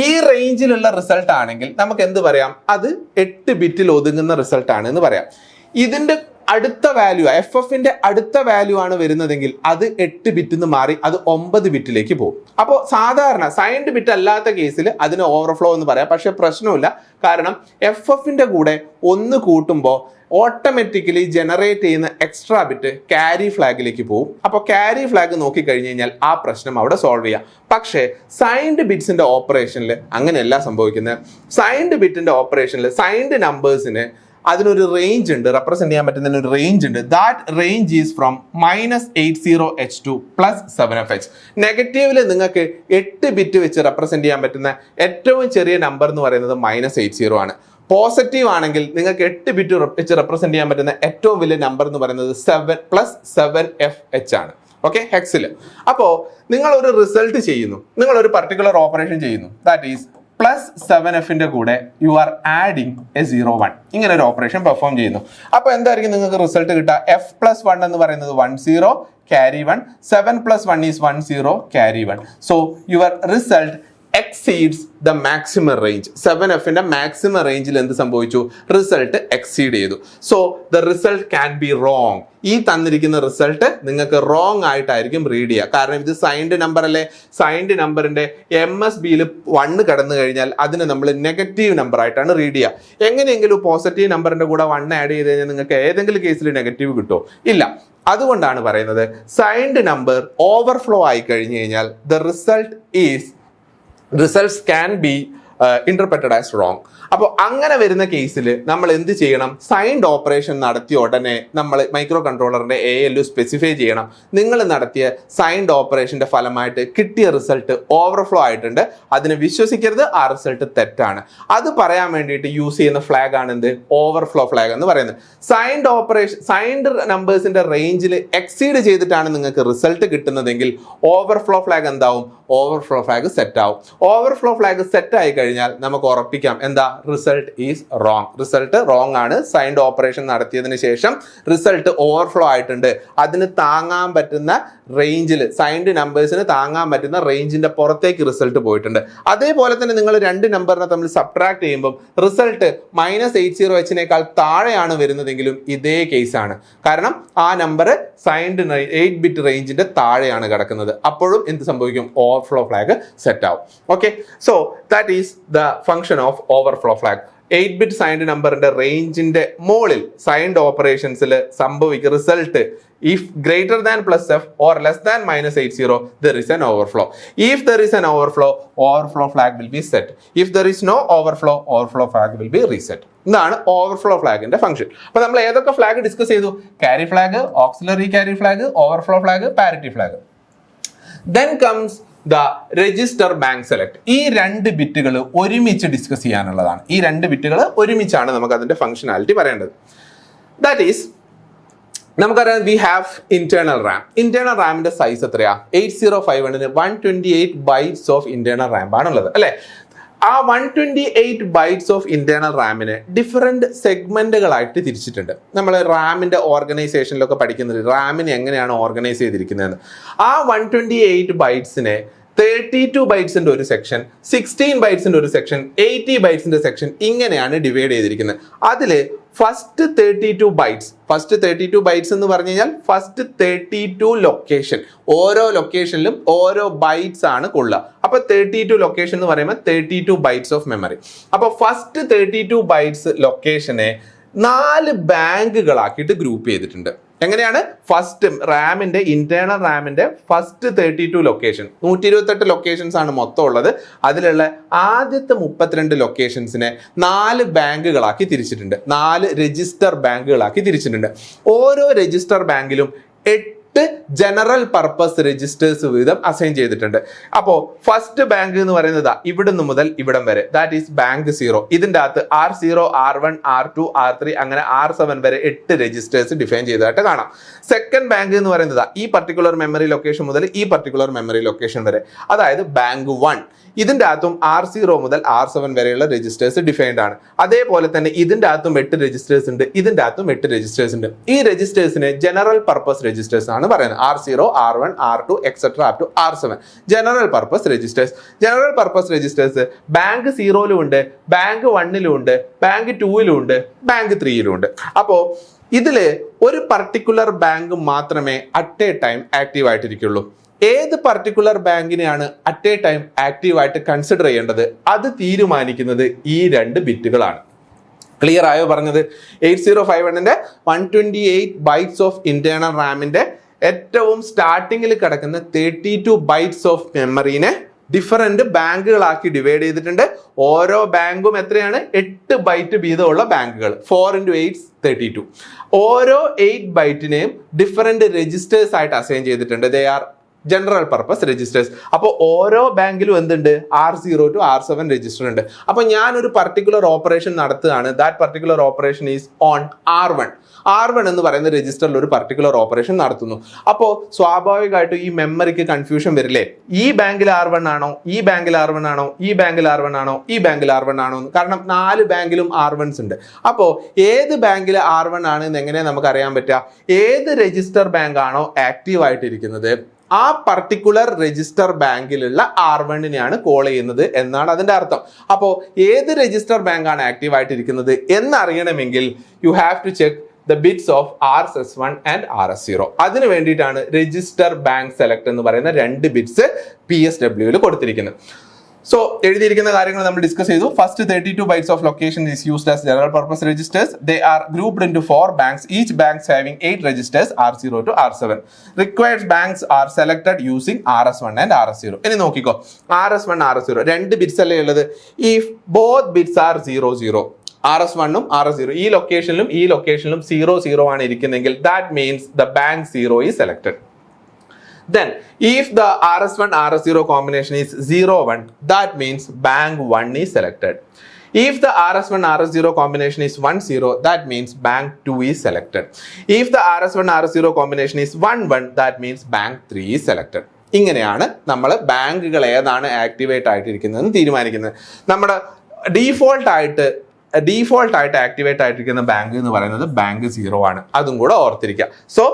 ഈ റേഞ്ചിലുള്ള റിസൾട്ട് ആണെങ്കിൽ നമുക്ക് എന്ത് പറയാം? അത് 8 ബിറ്റിൽ ഒതുങ്ങുന്ന റിസൾട്ട് ആണ് എന്ന് പറയാം. ഇതിന്റെ അടുത്ത വാല്യൂ, FFന്റെ അടുത്ത വാല്യൂ ആണ് വരുന്നതെങ്കിൽ അത് 8 ബിറ്റ് നിന്ന് മാറി അത് 9 ബിറ്റിലേക്ക് പോകും. അപ്പോൾ സാധാരണ സൈൻഡ് ബിറ്റ് അല്ലാത്ത കേസിൽ അതിന് ഓവർഫ്ലോ എന്ന് പറയാം. പക്ഷെ പ്രശ്നമില്ല, കാരണം FFന്റെ കൂടെ 1 കൂട്ടുമ്പോൾ ഓട്ടോമാറ്റിക്കലി ജനറേറ്റ് ചെയ്യുന്ന എക്സ്ട്രാ ബിറ്റ് ക്യാരി ഫ്ലാഗിലേക്ക് പോകും. അപ്പോൾ ക്യാരി ഫ്ലാഗ് നോക്കിക്കഴിഞ്ഞ് കഴിഞ്ഞാൽ ആ പ്രശ്നം അവിടെ സോൾവ് ചെയ്യാം. പക്ഷേ സൈൻഡ് ബിറ്റ്സിന്റെ ഓപ്പറേഷനിൽ അങ്ങനെയല്ല സംഭവിക്കുന്നത്. സൈൻഡ് ബിറ്റിന്റെ ഓപ്പറേഷനിൽ സൈൻഡ് നമ്പേഴ്സിന് അതിനൊരു റേഞ്ച് ഉണ്ട്, റെപ്രസെന്റ് ചെയ്യാൻ പറ്റുന്ന ഒരു റേഞ്ച് ഉണ്ട്. That range is from -80H2 +7FH. നെഗറ്റീവില് നിങ്ങൾക്ക് 8 ബിറ്റ് വെച്ച് റെപ്രസെന്റ് ചെയ്യാൻ പറ്റുന്ന ഏറ്റവും ചെറിയ നമ്പർ എന്ന് പറയുന്നത് -80 ആണ്. പോസിറ്റീവ് ആണെങ്കിൽ നിങ്ങൾക്ക് 8 ബിറ്റ് വെച്ച് റെപ്രസെന്റ് ചെയ്യാൻ പറ്റുന്ന ഏറ്റവും വലിയ നമ്പർ എന്ന് പറയുന്നത് 7+7FH ആണ്. ഓക്കെ, ഹെക്സിൽ. അപ്പോൾ നിങ്ങൾ ഒരു റിസൾട്ട് ചെയ്യുന്നു, നിങ്ങൾ ഒരു പർട്ടിക്കുലർ ഓപ്പറേഷൻ ചെയ്യുന്നു, ദാറ്റ് ഈസ് +7Fന്റെ കൂടെ യു ആർ ആഡിങ് എ 01 ഇങ്ങനെ ഒരു ഓപ്പറേഷൻ പെർഫോം ചെയ്യുന്നു. അപ്പോൾ എന്തായിരിക്കും നിങ്ങൾക്ക് റിസൾട്ട് കിട്ടുക? F+1 എന്ന് പറയുന്നത് 10 carry 1, 7+1 is 10 carry 1. So your result exceeds the maximum range. 7Fന്റെ മാക്സിമം റേഞ്ചിൽ എന്ത് സംഭവിച്ചു? റിസൾട്ട് എക്സീഡ് ചെയ്തു. So the result can be wrong. ഈ തന്നിരിക്കുന്ന റിസൾട്ട് നിങ്ങൾക്ക് റോങ് ആയിട്ടായിരിക്കും റീഡ് ചെയ്യുക. കാരണം ഇത് സൈൻഡ് നമ്പർ അല്ലേ. സൈൻഡ് നമ്പറിന്റെ MSBയിൽ 1 കടന്നു കഴിഞ്ഞാൽ അതിന് നമ്മൾ നെഗറ്റീവ് നമ്പർ ആയിട്ടാണ് റീഡ് ചെയ്യുക. എങ്ങനെയെങ്കിലും പോസിറ്റീവ് നമ്പറിന്റെ കൂടെ 1 ആഡ് ചെയ്ത് കഴിഞ്ഞാൽ നിങ്ങൾക്ക് ഏതെങ്കിലും കേസിൽ നെഗറ്റീവ് കിട്ടുമോ? ഇല്ല. അതുകൊണ്ടാണ് പറയുന്നത് സൈൻഡ് നമ്പർ ഓവർഫ്ലോ ആയി കഴിഞ്ഞു കഴിഞ്ഞാൽ the results can be interpreted as wrong. അപ്പോൾ അങ്ങനെ വരുന്ന കേസിൽ നമ്മൾ എന്ത് ചെയ്യണം? സൈൻഡ് ഓപ്പറേഷൻ നടത്തിയ ഉടനെ നമ്മൾ മൈക്രോ കൺട്രോളറിന്റെ ALU സ്പെസിഫൈ ചെയ്യണം. നിങ്ങൾ നടത്തിയ സൈൻഡ് ഓപ്പറേഷന്റെ ഫലമായിട്ട് കിട്ടിയ റിസൾട്ട് ഓവർഫ്ലോ ആയിട്ടുണ്ട്, അതിനെ വിശ്വസിക്കരുത്, ആ റിസൾട്ട് തെറ്റാണ്. അത് പറയാൻ വേണ്ടിയിട്ട് യൂസ് ചെയ്യുന്ന ഫ്ലാഗ് ആണ് എന്ത്? ഓവർഫ്ലോ ഫ്ലാഗ് എന്ന് പറയുന്നത്. സൈൻഡ് നമ്പേഴ്സിന്റെ റേഞ്ചിൽ എക്സീഡ് ചെയ്തിട്ടാണ് നിങ്ങൾക്ക് റിസൾട്ട് കിട്ടുന്നതെങ്കിൽ ഓവർഫ്ലോ ഫ്ലാഗ് എന്താവും? ഓവർഫ്ലോ ഫ്ലാഗ് സെറ്റ് ആവും. ഓവർഫ്ലോ ഫ്ലാഗ് സെറ്റ് ആയി കഴിഞ്ഞാൽ നമുക്ക് ഉറപ്പിക്കാം എന്താ? Result is wrong. Result wrong ആണ്. സൈൻഡ് ഓപ്പറേഷൻ നടത്തിയതിന് ശേഷം റിസൾട്ട് ഓവർഫ്ലോ ആയിട്ടുണ്ട്. അതിന് താങ്ങാൻ പറ്റുന്ന റേഞ്ചിൽ, സൈൻഡ് നമ്പേഴ്സിന് താങ്ങാൻ പറ്റുന്ന റേഞ്ചിന്റെ പുറത്തേക്ക് റിസൾട്ട് പോയിട്ടുണ്ട്. അതേപോലെ തന്നെ നിങ്ങൾ 2 നമ്പറിനെ തമ്മിൽ സബ്ട്രാക്ട് ചെയ്യുമ്പോൾ റിസൾട്ട് -80Hനേക്കാൾ താഴെയാണ് വരുന്നതെങ്കിലും ഇതേ കേസാണ്. കാരണം ആ നമ്പർ സൈൻഡ് 8 ബിറ്റ് റേഞ്ചിന്റെ താഴെയാണ് കിടക്കുന്നത്. അപ്പോഴും എന്ത് സംഭവിക്കും? ഓവർഫ്ലോ ഫ്ലാഗ് സെറ്റ് ആവും. Okay, so that is the function of overflow flag. 8 bit signed നമ്പറിന്റെ റേഞ്ചിന്റെ മുകളിൽ സൈൻഡ് ഓപ്പറേഷൻസിൽ സംഭവിക്കുന്ന result if greater than +F or less than -80, there is an overflow. If there is an overflow flag will be set. If there is no overflow flag will be reset. ഇതാണ് overflow ഫ്ലാഗിന്റെ function. അപ്പൊ നമ്മൾ ഏതൊക്കെ flag discuss ചെയ്തു? Carry flag, auxiliary carry flag, overflow flag, parity flag. Then comes the register bank select. ഈ 2 ബിറ്റുകൾ ഒരുമിച്ച് discuss ചെയ്യാനുള്ളതാണ്. ഈ 2 ബിറ്റുകൾ ഒരുമിച്ചാണ് നമുക്ക് അതിന്റെ ഫംഗ്ഷനാലിറ്റി പറയേണ്ടത്. ദാറ്റ് ഈസ്, നമുക്കറിയാം we have internal RAM. Internal റാമിന്റെ സൈസ് എത്രയാ? 8051ന് 128 ബൈറ്റ്സ് ഓഫ് ഇന്റേണൽ റാം ആണുള്ളത് അല്ലെ. ആ 128 ബൈറ്റ്സ് ഓഫ് ഇന്റേണൽ റാമിനെ ഡിഫറെന്റ് സെഗ്മെന്റുകളായിട്ട് തിരിച്ചിട്ടുണ്ട്. നമ്മൾ റാമിന്റെ ഓർഗനൈസേഷനിലൊക്കെ പഠിക്കുന്നത് റാമിനെ എങ്ങനെയാണ് ഓർഗനൈസ് ചെയ്തിരിക്കുന്നതെന്ന്. ആ 128 ബൈറ്റ്സിനെ 32 ബൈറ്റ്സിന്റെ ഒരു സെക്ഷൻ, 16 ബൈറ്റ്സിന്റെ ഒരു സെക്ഷൻ, 80 ബൈറ്റ്സിന്റെ സെക്ഷൻ, ഇങ്ങനെയാണ് ഡിവൈഡ് ചെയ്തിരിക്കുന്നത്. അതില് ഫസ്റ്റ് 32 ബൈറ്റ്സ് എന്ന് പറഞ്ഞു കഴിഞ്ഞാൽ ഫസ്റ്റ് 32 ലൊക്കേഷൻ, ഓരോ ലൊക്കേഷനിലും ഓരോ ബൈറ്റ്സ് ആണ് കൊള്ളുക. അപ്പൊ 32 ലൊക്കേഷൻ എന്ന് പറയുമ്പോൾ 32 ബൈറ്റ്സ് ഓഫ് മെമ്മറി. അപ്പൊ ഫസ്റ്റ് 32 ബൈറ്റ്സ് ലൊക്കേഷനെ 4 ബാങ്കുകളാക്കിയിട്ട് ഗ്രൂപ്പ് ചെയ്തിട്ടുണ്ട്. എങ്ങനെയാണ്? ഫസ്റ്റ് റാമിന്റെ ഇന്റേണൽ റാമിന്റെ ഫസ്റ്റ് 32 ലൊക്കേഷൻ, 128 ലൊക്കേഷൻസ് ആണ് മൊത്തം ഉള്ളത്. അതിലുള്ള ആദ്യത്തെ 32 ലൊക്കേഷൻസിനെ 4 ബാങ്കുകളാക്കി തിരിച്ചിട്ടുണ്ട്, 4 രജിസ്റ്റർ ബാങ്കുകളാക്കി തിരിച്ചിട്ടുണ്ട്. ഓരോ രജിസ്റ്റർ ബാങ്കിലും 8 ജനറൽ പർപ്പസ് രജിസ്റ്റേഴ്സ് വീതം അസൈൻ ചെയ്തിട്ടുണ്ട്. അപ്പോ ഫസ്റ്റ് ബാങ്ക് എന്ന് പറയുന്നത് ഇവിടുന്ന് മുതൽ ഇവിടം വരെ, ദാറ്റ് ഈസ് ബാങ്ക് 0. ഇതിന്റെ അകത്ത് R0, R1, R2, R3 അങ്ങനെ R7 വരെ 8 രജിസ്റ്റേഴ്സ് ഡിഫൈൻ ചെയ്തതായിട്ട് കാണാം. സെക്കൻഡ് ബാങ്ക് എന്ന് പറയുന്നത് ഈ പർട്ടിക്കുലർ മെമ്മറി ലൊക്കേഷൻ മുതൽ ഈ പർട്ടിക്കുലർ മെമ്മറി ലൊക്കേഷൻ വരെ, അതായത് ബാങ്ക് 1. ഇതിന്റെ അകത്തും R0 മുതൽ R7 വരെയുള്ള രജിസ്റ്റേഴ്സ് ഡിഫൈൻഡ് ആണ്. അതേപോലെ തന്നെ ഇതിന്റെ അകത്തും 8 രജിസ്റ്റേഴ്സ് ഉണ്ട്, ഇതിന്റെ അകത്തും 8 രജിസ്റ്റേഴ്സ് ഉണ്ട്. ഈ രജിസ്റ്റേഴ്സിനെ ജനറൽ പർപ്പസ് രജിസ്റ്റേഴ്സ് ആണ് പറയുന്നത്. R0, R1, R2 etcetera up to R7 general purpose registers. General purpose registers bank 0 ഉണ്ട്, ബാങ്ക് 1 ഉണ്ട്, ബാങ്ക് 2 ഉണ്ട്, ബാങ്ക് 3 ഉണ്ട്. അപ്പോ ഇതില് ഒരു പർട്ടിക്കുലർ ബാങ്ക് മാത്രമേ അറ്റ് എ ടൈം ആക്റ്റീവ് ആയിട്ടിരിക്കുള്ളൂ. ഏത് പർട്ടിക്കുലർ ബാങ്കിനെയാണ് അറ്റ് എ ടൈം ആക്റ്റീവ് ആയിട്ട് കൺസിഡർ ചെയ്യേണ്ടത് അത് തീരുമാനിക്കുന്നത് ഈ 2 ബിറ്റുകളാണ്. ക്ലിയർ ആയോ പറഞ്ഞത്? 8051ന്റെ 128 ബൈറ്റ്സ് ഓഫ് ഇന്റേണൽ റാമിന്റെ ഏറ്റവും സ്റ്റാർട്ടിങ്ങിൽ കിടക്കുന്ന 32 ബൈറ്റ്സ് ഓഫ് മെമ്മറിനെ ഡിഫറെന്റ് ബാങ്കുകളാക്കി ഡിവൈഡ് ചെയ്തിട്ടുണ്ട്. ഓരോ ബാങ്കും എത്രയാണ്? 8 ബൈറ്റ് വീതമുള്ള ബാങ്കുകൾ. 4 × 8 32. ഓരോ 8 ബൈറ്റിനെയും ഡിഫറെന്റ് രജിസ്റ്റേഴ്സ് ആയിട്ട് അസൈൻ ചെയ്തിട്ടുണ്ട്. They are general purpose registers. അപ്പോൾ ഓരോ ബാങ്കിലും എന്തുണ്ട്? R0 to R7 രജിസ്റ്റർ ഉണ്ട്. അപ്പോൾ ഞാൻ ഒരു പർട്ടിക്കുലർ ഓപ്പറേഷൻ നടത്തുകയാണ്. That particular operation is on R1 എന്ന് പറയുന്ന രജിസ്റ്ററിൽ ഒരു പർട്ടിക്കുലർ ഓപ്പറേഷൻ നടത്തുന്നു. അപ്പോൾ സ്വാഭാവികമായിട്ടും ഈ മെമ്മറിക്ക് കൺഫ്യൂഷൻ വരില്ലേ? ഈ ബാങ്കിൽ R1 ആണോ, ഈ ബാങ്കിൽ R1 ആണോ, ഈ ബാങ്കിൽ R1 ആണോ, ഈ ബാങ്കിൽ R1 ആണോ എന്ന്. കാരണം 4 ബാങ്കിലും R1s ഉണ്ട്. അപ്പോൾ ഏത് ബാങ്കിൽ R1 ആണ് എന്ന് എങ്ങനെയാണ് നമുക്ക് അറിയാൻ പറ്റുക? ഏത് രജിസ്റ്റർ ബാങ്ക് ആണോ ആക്റ്റീവ് ആയിട്ടിരിക്കുന്നത് ആ പർട്ടിക്കുലർ രജിസ്റ്റർ ബാങ്കിലുള്ള R1നെയാണ് കോൾ ചെയ്യുന്നത് എന്നാണ് അതിന്റെ അർത്ഥം. അപ്പോൾ ഏത് രജിസ്റ്റർ ബാങ്ക് ആണ് ആക്റ്റീവ് ആയിട്ടിരിക്കുന്നത് എന്നറിയണമെങ്കിൽ you have to check the bits of RS1 and RS0. അതിന് വേണ്ടിയിട്ടാണ് രജിസ്റ്റർ ബാങ്ക് സെലക്ട് എന്ന് പറയുന്ന 2 ബിറ്റ്സ് PSW കൊടുത്തിരിക്കുന്നത്. സോ എഴുതിയിരിക്കുന്ന കാര്യങ്ങൾ നമ്മൾ ഡിസ്കസ് ചെയ്തു. First 32 bytes of location is used as general purpose registers. They are grouped into 4 banks, each banks having 8 registers R0 to R7. Required banks are selected using RS1 and RS0. ഇനി നോക്കിക്കോ, RS1 RS0 2 bits അല്ലേ ഉള്ളത്. If both bits R 0 RS1 ഉം RS0 ഈ ലൊക്കേഷനിലും 0 ആണ് ഇരിക്കുന്നതെങ്കിൽ that means the bank 0 is selected. Then, if the RS1 RS0 combination is 0-1, that means bank 1 is selected. If the RS1 RS0 combination is 1-0, that means bank 2 is selected. If the RS1 RS0 combination is 1-1, that means bank 3 is selected. ഇങ്ങനെയാണ് നമ്മൾ ബാങ്കുകൾ ഏതാണ് activate ആയിട്ടിരിക്കുന്നതെന്ന് തീരുമാനിക്കുന്നത്. നമ്മുടെ default ആയിട്ട് activate ആയിട്ടിരിക്കുന്ന bank എന്ന് പറയുന്നത് ബാങ്ക് 0 ആണ്. അതും കൂടെ ഓർത്തിരിക്കുക. സോ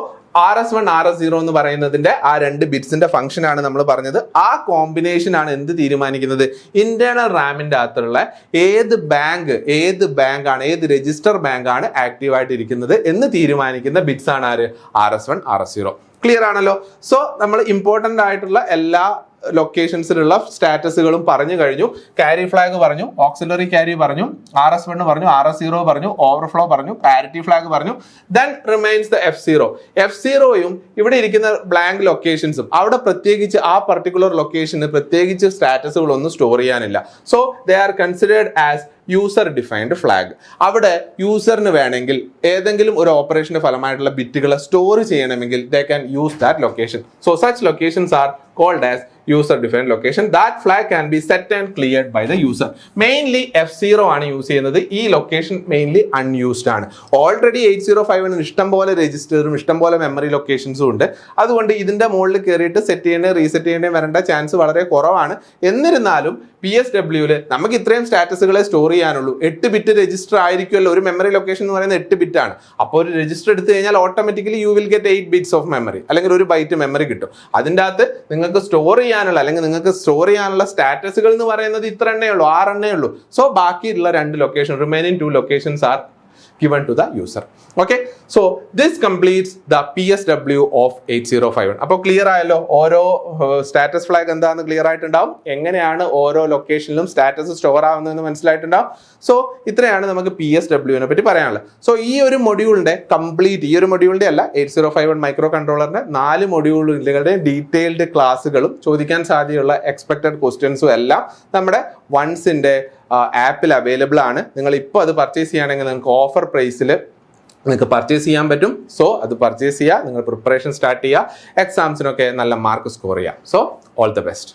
RS1 RS0 എന്ന് പറയുന്നതിന്റെ ആ 2 ബിറ്റ്സിന്റെ ഫംഗ്ഷൻ ആണ് നമ്മൾ പറഞ്ഞത്. ആ കോമ്പിനേഷൻ ആണ് എന്ത് തീരുമാനിക്കുന്നത്? ഇന്റേണൽ റാമിന്റെ അകത്തുള്ള ഏത് ബാങ്ക് ആണ്, ഏത് രജിസ്റ്റർ ബാങ്ക് ആണ് ആക്റ്റീവ് ആയിട്ട് ഇരിക്കുന്നത് എന്ന് തീരുമാനിക്കുന്ന ബിറ്റ്സ് ആണ് ആര്? RS1 RS0. ക്ലിയർ ആണല്ലോ? സോ നമ്മൾ ഇമ്പോർട്ടന്റ് ആയിട്ടുള്ള എല്ലാ ലൊക്കേഷൻസിലുള്ള സ്റ്റാറ്റസുകളും പറഞ്ഞു കഴിഞ്ഞു. ക്യാരി ഫ്ലാഗ് പറഞ്ഞു, ഓക്സിലറി ക്യാരി പറഞ്ഞു, RS1 പറഞ്ഞു, RS0 പറഞ്ഞു, ഓവർഫ്ലോ പറഞ്ഞു, പാരിറ്റി ഫ്ലാഗ് പറഞ്ഞു. ദെൻ റിമൈൻസ് ദ F0യും ഇവിടെ ഇരിക്കുന്ന ബ്ലാങ്ക് ലൊക്കേഷൻസും. അവിടെ പ്രത്യേകിച്ച് ആ പർട്ടിക്കുലർ ലൊക്കേഷന് പ്രത്യേകിച്ച് സ്റ്റാറ്റസുകളൊന്നും സ്റ്റോർ ചെയ്യാനില്ല. So they are considered as user defined flag. അവിടെ യൂസറിന് വേണമെങ്കിൽ ഏതെങ്കിലും ഒരു ഓപ്പറേഷന്റെ ഫലമായിട്ടുള്ള ബിറ്റുകളെ സ്റ്റോർ ചെയ്യണമെങ്കിൽ they can use that location. So such locations are called as user defined location. That flag can be set and cleared by the user. Mainly F0 ആണ് use ചെയ്യുന്നത്. ഈ location mainly unused ആണ്. Already 8051 ഇഷ്ടം പോലെ രജിസ്റ്ററും ഇഷ്ടം പോലെ memory ലൊക്കേഷൻസും ഉണ്ട്. അതുകൊണ്ട് ഇതിന്റെ മുകളിൽ കയറിയിട്ട് സെറ്റ് ചെയ്യേണ്ടത് റീസെറ്റ് ചെയ്യേണ്ടത് വരേണ്ട ചാൻസ് വളരെ കുറവാണ്. എന്നിരുന്നാലും PSW നമുക്ക് ഇത്രയും സ്റ്റാറ്റസുകളെ സ്റ്റോർ ചെയ്യാനുള്ളൂ. 8 ബിറ്റ് രജിസ്റ്റർ ആയിരിക്കുമല്ലോ. ഒരു മെമ്മറി ലൊക്കേഷൻ എന്ന് പറയുന്നത് 8 ബിറ്റ് ആണ്. അപ്പോൾ ഒരു രജിസ്റ്റർ എടുത്തു കഴിഞ്ഞാൽ automatically you will get 8 bits of memory, അല്ലെങ്കിൽ 1 ബൈറ്റ് മെമ്മറി കിട്ടും. അതിൻ്റെ അകത്ത് നിങ്ങൾക്ക് സ്റ്റോർ ചെയ്യാനുള്ള സ്റ്റാറ്റസുകൾ എന്ന് പറയുന്നത് ഇത്ര എണ്ണേ ഉള്ളൂ, 6 എണ്ണേ ഉള്ളൂ. സോ ബാക്കിയുള്ള 2 location, remaining 2 locations are given to the user. Okay, so this completes the PSW of 8051. അപ്പോൾ ക്ലിയർ ആയല്ലോ, ഓരോ സ്റ്റാറ്റസ് ഫ്ലാഗ് എന്താണെന്ന് ക്ലിയർ ആയിട്ടുണ്ടാവും, എങ്ങനെയാണ് ഓരോ ലൊക്കേഷനിലും സ്റ്റാറ്റസ് സ്റ്റോർ ആവുന്നതെന്ന് മനസ്സിലായിട്ടുണ്ടാവും. സോ ഇത്രയാണ് നമുക്ക് PSW പറ്റി പറയാനുള്ളത്. സോ ഈ ഒരു മൊഡ്യൂളിന്റെ കംപ്ലീറ്റ്, ഈ ഒരു മൊഡ്യൂളിന്റെ അല്ല, 8051 മൈക്രോ കൺട്രോളറിന്റെ 4 മൊഡ്യൂളുകളുടെ ഡീറ്റെയിൽഡ് ക്ലാസ്സുകളും ചോദിക്കാൻ സാധ്യതയുള്ള എക്സ്പെക്ടഡ് ക്വസ്റ്റ്യൻസും എല്ലാം നമ്മുടെ വൺസിന്റെ ആപ്പിൽ അവൈലബിൾ ആണ്. നിങ്ങൾ ഇപ്പോൾ അത് പർച്ചേസ് ചെയ്യുകയാണെങ്കിൽ നിങ്ങൾക്ക് ഓഫർ പ്രൈസിൽ നിങ്ങൾക്ക് പർച്ചേസ് ചെയ്യാൻ പറ്റും. സോ അത് പർച്ചേസ് ചെയ്യുക, നിങ്ങൾ പ്രിപ്പറേഷൻ സ്റ്റാർട്ട് ചെയ്യുക, എക്സാംസിനൊക്കെ നല്ല മാർക്ക് സ്കോർ ചെയ്യുക. So all the best.